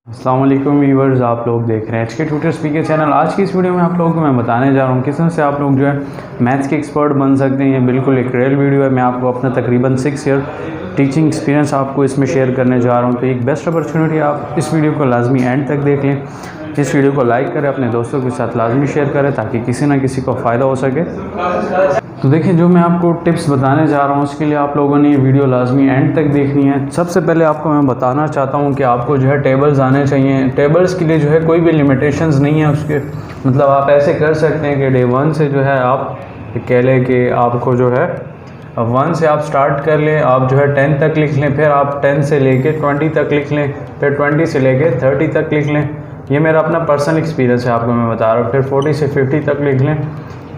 अस्सलाम वालेकुम व्यूअर्स, आप लोग देख रहे हैं एचके ट्यूटर स्पीकर चैनल। आज की इस वीडियो में आप लोगों को मैं बताने जा रहा हूँ किस तरह से आप लोग जो है मैथ्स के एक्सपर्ट बन सकते हैं। ये बिल्कुल एक रियल वीडियो है। मैं आपको अपना तकरीबन 6 ईयर टीचिंग एक्सपीरियंस आपको इसमें शेयर करने जा रहा हूँ। तो एक बेस्ट अपॉर्चुनिटी, आप इस वीडियो को लाजमी एंड तक देख लें। इस वीडियो को लाइक करें, अपने दोस्तों के साथ लाजमी शेयर करें ताकि किसी ना किसी को फ़ायदा हो सके। तो देखिए, जो मैं आपको टिप्स बताने जा रहा हूँ उसके लिए आप लोगों ने ये वीडियो लाजमी एंड तक देखनी है। सबसे पहले आपको मैं बताना चाहता हूँ कि आपको जो है टेबल्स आने चाहिए। टेबल्स के लिए जो है कोई भी लिमिटेशंस नहीं है उसके, मतलब आप ऐसे कर सकते हैं कि डे 1 से जो है आप कह लें कि आपको जो है 1 से आप स्टार्ट कर लें, आप जो है 10 तक लिख लें, फिर आप 10 से लेके 20 तक लिख लें, फिर 20 से लेके 30 तक लिख लें। ये मेरा अपना पर्सनल एक्सपीरियंस है, आपको मैं बता रहा हूँ। फिर 40 से 50 तक लिख लें,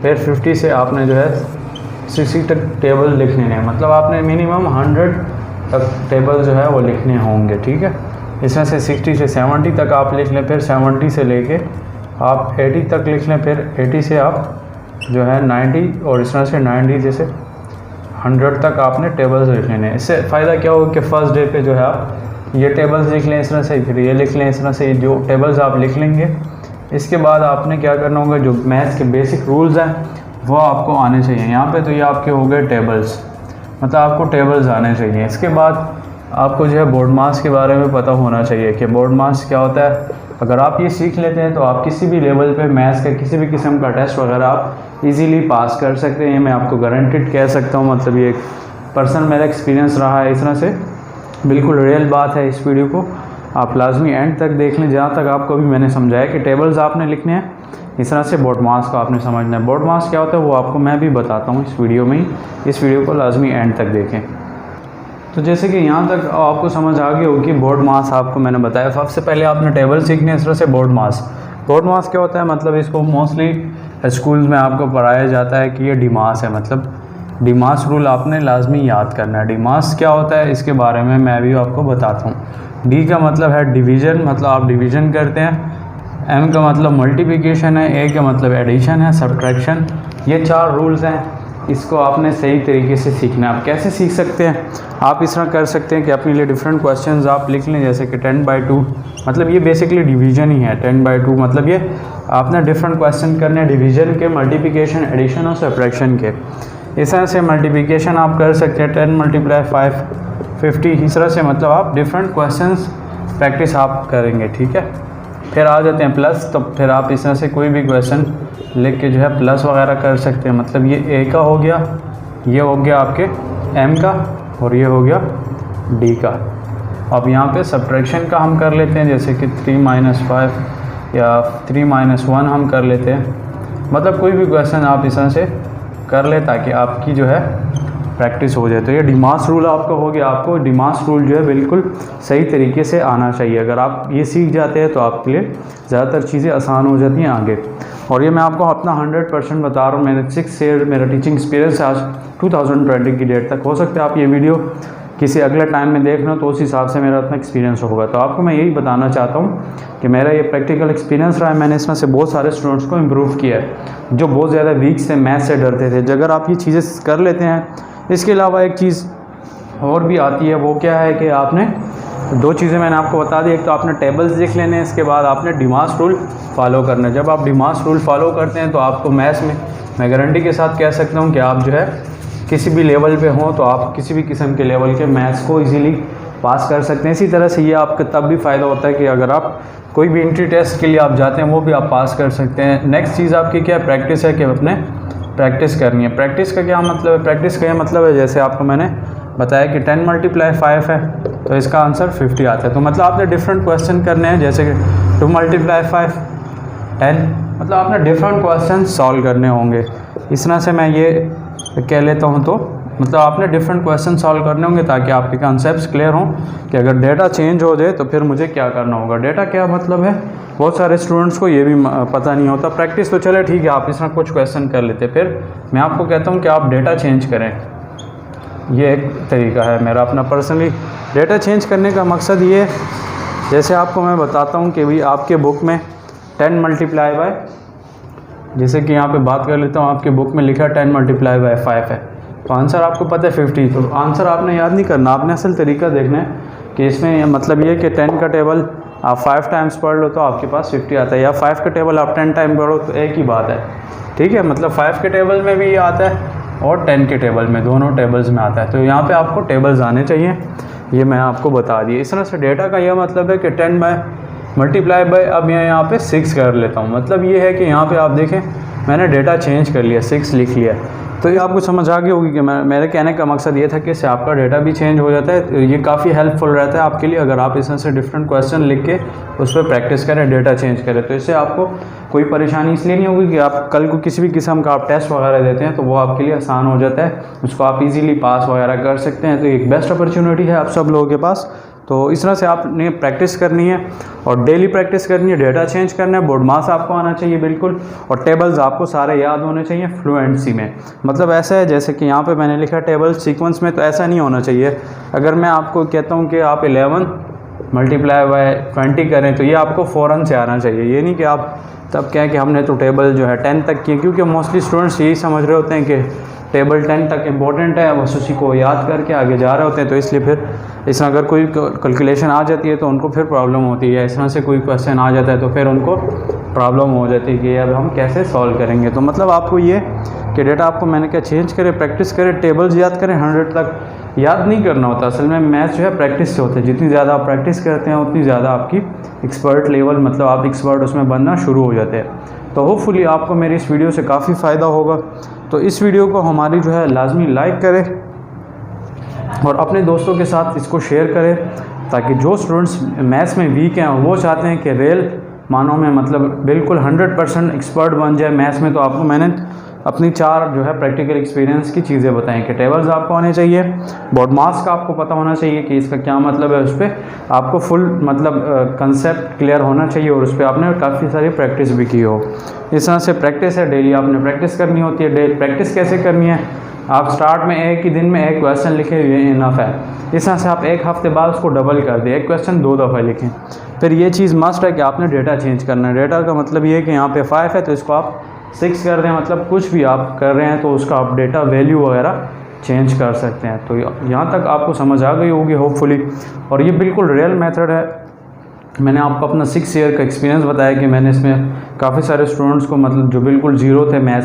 फिर 50 से आपने जो है 60 तक टेबल लिखने हैं। मतलब आपने मिनिमम 100 तक टेबल जो है वो लिखने होंगे, ठीक है। इसमें से 60 से 70 तक आप लिख लें, फिर 70 से लेके आप 80 तक लिख लें, फिर 80 से आप जो है 90, और इस तरह से 90 जैसे 100 तक आपने टेबल्स लिख लेने हैं। इससे फ़ायदा क्या होगा कि फ़र्स्ट डे पे जो है आप ये टेबल्स लिख लें इस तरह से, फिर ये लिख लें इस तरह से। जो टेबल्स आप लिख लेंगे, इसके बाद आपने क्या करना होगा, जो मैथ्स के बेसिक रूल्स हैं वो आपको आने चाहिए। यहाँ पे तो ये आपके हो गए टेबल्स, मतलब आपको टेबल्स आने चाहिए। इसके बाद आपको जो है बोर्ड मास के बारे में पता होना चाहिए कि बोर्ड मास क्या होता है। अगर आप ये सीख लेते हैं तो आप किसी भी लेवल पे मैथ्स का किसी भी किस्म का टेस्ट वगैरह आप इजीली पास कर सकते हैं। ये मैं आपको गारंटेड कह सकता हूँ, मतलब ये एक पर्सनल मेरा एक्सपीरियंस रहा है। इस तरह से बिल्कुल रियल बात है। इस वीडियो को आप लाजमी एंड तक देख लें, जहाँ तक आपको भी मैंने समझाया कि टेबल्स आपने लिखने हैं, इस तरह से बोर्ड मास को आपने समझना है। बोर्ड मास क्या होता है वो आपको मैं भी बताता हूँ इस वीडियो में ही। इस वीडियो को लाजमी एंड तक देखें। तो जैसे कि यहाँ तक आपको समझ आ गई होगी, बोर्ड मास आपको मैंने बताया। सबसे पहले आपने टेबल सीखने हैं, इस तरह से बोर्ड मास। बोर्ड मास क्या होता है, मतलब इसको मोस्टली स्कूल में आपको पढ़ाया जाता है कि ये डिमास है, मतलब डिमास रूल आपने लाजमी याद करना है। डिमास क्या होता है इसके बारे में मैं भी आपको बताता हूँ। डी का मतलब है डिवीज़न, मतलब आप डिवीज़न करते हैं। एम का मतलब मल्टीप्लिकेशन है। ए का मतलब एडिशन है, सब्ट्रैक्शन। ये 4 रूल्स हैं, इसको आपने सही तरीके से सीखना है। आप कैसे सीख सकते हैं, आप इस तरह कर सकते हैं कि अपने लिए डिफरेंट क्वेश्चंस आप लिख लें, जैसे कि 10/2, मतलब ये बेसिकली डिवीज़न ही है। 10/2 मतलब ये आपने डिफरेंट क्वेश्चन करने हैं डिवीज़न के, मल्टीप्लिकेशन, एडिशन और सब्ट्रैक्शन के। इस तरह से मल्टीप्लिकेशन आप कर सकते हैं 10 × 5 50। इस तरह से मतलब आप डिफरेंट क्वेश्चंस प्रैक्टिस आप करेंगे, ठीक है। फिर आ जाते हैं प्लस, तो फिर आप इस तरह से कोई भी क्वेश्चन लिख के जो है प्लस वगैरह कर सकते हैं। मतलब ये ए का हो गया, ये हो गया आपके एम का, और ये हो गया डी का। अब यहाँ पे सब्ट्रैक्शन का हम कर लेते हैं, जैसे कि 3 - 5 या 3 - 1 हम कर लेते हैं। मतलब कोई भी क्वेश्चन आप इस तरह से कर ले ताकि आपकी जो है प्रैक्टिस हो जाए। तो ये डिमास रूल आपका हो गया। आपको डिमास रूल जो है बिल्कुल सही तरीके से आना चाहिए। अगर आप ये सीख जाते हैं तो आपके लिए ज़्यादातर चीज़ें आसान हो जाती हैं आगे। और ये मैं आपको अपना 100% बता रहा हूँ। मैंने 6 ईयर मेरा टीचिंग एक्सपीरियंस आज 2020 की डेट तक। हो सकता है आप ये वीडियो किसी अगले टाइम में देख लो तो उस हिसाब से मेरा अपना एक्सपीरियंस होगा। तो आपको मैं यही बताना चाहता हूँ कि मेरा ये प्रैक्टिकल एक्सपीरियंस रहा है। मैंने इसमें से बहुत सारे स्टूडेंट्स को इम्प्रूव किया है जो बहुत ज़्यादा वीक से, मैथ से डरते थे। अगर आप ये चीज़ें कर लेते हैं, इसके अलावा एक चीज़ और भी आती है, वो क्या है कि आपने 2 चीज़ें मैंने आपको बता दी। एक तो आपने टेबल्स लिख लेने हैं, इसके बाद आपने डिमास रूल फॉलो करना है। जब आप डिमास रूल फॉलो करते हैं तो आपको मैथ्स में मैं गारंटी के साथ कह सकता हूँ कि आप जो है किसी भी लेवल पे हों तो आप किसी भी किस्म के लेवल के मैथ्स को इजीली पास कर सकते हैं। इसी तरह से ये आपका तब भी फ़ायदा होता है कि अगर आप कोई भी एंट्री टेस्ट के लिए आप जाते हैं वो भी आप पास कर सकते हैं। नेक्स्ट चीज़ आपकी क्या है, प्रैक्टिस है कि अपने प्रैक्टिस करनी है। प्रैक्टिस का क्या मतलब है, प्रैक्टिस का ये मतलब है जैसे आपको मैंने बताया कि 10 × 5 है तो इसका आंसर 50 आता है। तो मतलब आपने डिफरेंट क्वेश्चन करने हैं, जैसे कि 2 × 5 10, मतलब आपने डिफरेंट क्वेश्चन सॉल्व करने होंगे। इस तरह से मैं ये कह लेता हूँ। तो मतलब आपने डिफरेंट क्वेश्चन सॉल्व करने होंगे ताकि आपके कॉन्सेप्ट्स क्लियर हों कि अगर डेटा चेंज हो जाए तो फिर मुझे क्या करना होगा। डेटा क्या मतलब है, बहुत सारे स्टूडेंट्स को ये भी पता नहीं होता। प्रैक्टिस तो चले ठीक है, आप इस तरह कुछ क्वेश्चन कर लेते, फिर मैं आपको कहता हूँ कि आप डेटा चेंज करें। ये एक तरीका है मेरा अपना पर्सनली। डेटा चेंज करने का मकसद ये है, जैसे आपको मैं बताता हूँ कि भाई आपके बुक में 10 × जैसे कि यहाँ पे बात कर लेता हूँ, आपके बुक में लिखा 10 × 5 है, तो आंसर आपको पता है 50। तो आंसर आपने याद नहीं करना, आपने असल तरीका देखना है कि इसमें मतलब ये कि 10 का टेबल आप 5 टाइम्स पढ़ लो तो आपके पास 50 आता है, या 5 का टेबल आप 10 टाइम पढ़ो तो एक ही बात है, ठीक है। मतलब 5 के टेबल में भी ये आता है और 10 के टेबल में, दोनों टेबल्स में आता है। तो यहाँ पे आपको टेबल्स आने चाहिए, ये मैं आपको बता दिए। इस तरह से डेटा का यह मतलब है कि 10 बाय मल्टीप्लाई बाय, अब मैं यहाँ पे 6 कर लेता हूँ। मतलब ये है कि यहाँ पे आप देखें मैंने डेटा चेंज कर लिया, 6 लिख लिया। तो ये आपको समझ आ गई होगी कि मेरे कहने का मकसद ये था कि इससे आपका डेटा भी चेंज हो जाता है। तो ये काफ़ी हेल्पफुल रहता है आपके लिए, अगर आप इसमें से डिफरेंट क्वेश्चन लिख के उस पर प्रैक्टिस करें, डेटा चेंज करें, तो इससे आपको कोई परेशानी इसलिए नहीं होगी कि आप कल को किसी भी किस्म का आप टेस्ट वगैरह देते हैं तो वो आपके लिए आसान हो जाता है, उसको आप इजीली पास वगैरह कर सकते हैं। तो एक बेस्ट अपॉर्चुनिटी है आप सब लोगों के पास। तो इस तरह से आपने प्रैक्टिस करनी है और डेली प्रैक्टिस करनी है, डेटा चेंज करना है, बोर्ड मास आपको आना चाहिए बिल्कुल, और टेबल्स आपको सारे याद होने चाहिए फ्लुएंसी में। मतलब ऐसा है जैसे कि यहाँ पे मैंने लिखा टेबल सीक्वेंस में, तो ऐसा नहीं होना चाहिए। अगर मैं आपको कहता हूँ कि आप 11 मल्टीप्लाई बाय 20 करें तो ये आपको फ़ौरन से आना चाहिए, ये नहीं कि आप तब कहें कि हमने तो टेबल जो है 10 तक की, क्योंकि मोस्टली स्टूडेंट्स यही समझ रहे होते हैं कि टेबल 10 तक इम्पोर्टेंट है, बस उसी को याद करके आगे जा रहे होते हैं। तो इसलिए फिर इस तरह अगर कोई कैलकुलेशन आ जाती है तो उनको फिर प्रॉब्लम होती है, इस तरह से कोई क्वेश्चन आ जाता है तो फिर उनको प्रॉब्लम हो जाती है कि अब हम कैसे सॉल्व करेंगे। तो मतलब आपको ये कि डेटा आपको मैंने क्या चेंज करें, प्रैक्टिस करें, टेबल्स याद करें, 100 तक याद नहीं करना होता। असल में मैथ्स जो है प्रैक्टिस से होता है, जितनी ज़्यादा आप प्रैक्टिस करते हैं उतनी ज़्यादा आपकी एक्सपर्ट लेवल, मतलब आप एक्सपर्ट उसमें बनना शुरू हो जाते हैं। तो होपफुली आपको मेरी इस वीडियो से काफ़ी फ़ायदा होगा। तो इस वीडियो को हमारी जो है लाजमी लाइक करें और अपने दोस्तों के साथ इसको शेयर करें, ताकि जो स्टूडेंट्स मैथ्स में वीक हैं वो चाहते हैं कि रियल मानों में मतलब बिल्कुल 100% एक्सपर्ट बन जाए मैथ्स में, तो आपको मैंने अपनी 4 जो है प्रैक्टिकल एक्सपीरियंस की चीज़ें बताएं कि टेबल्स आपको आने चाहिए, बोर्ड मास का आपको पता होना चाहिए कि इसका क्या मतलब है, उस पर आपको फुल मतलब कंसेप्ट क्लियर होना चाहिए और उस पर आपने काफ़ी सारी प्रैक्टिस भी की हो। इस तरह से प्रैक्टिस है, डेली आपने प्रैक्टिस करनी होती है। प्रैक्टिस कैसे करनी है, आप स्टार्ट में एक ही दिन में एक क्वेश्चन लिखे हुए इनफ है। इस तरह से आप एक हफ्ते बाद उसको डबल कर दें, एक क्वेश्चन 2 दफ़ा लिखें। फिर ये चीज़ मस्ट है कि आपने डेटा चेंज करना है। डेटा का मतलब ये है कि यहाँ पे 5 है तो इसको आप 6 कर दें, मतलब कुछ भी आप कर रहे हैं तो उसका आप डेटा वैल्यू वगैरह चेंज कर सकते हैं। तो यहाँ तक आपको समझ आ गई होगी होपफुली, और ये बिल्कुल रियल मेथड है। मैंने आपको अपना 6 ईयर का एक्सपीरियंस बताया कि मैंने इसमें काफ़ी सारे स्टूडेंट्स को मतलब जो बिल्कुल ज़ीरो थे मैथ्स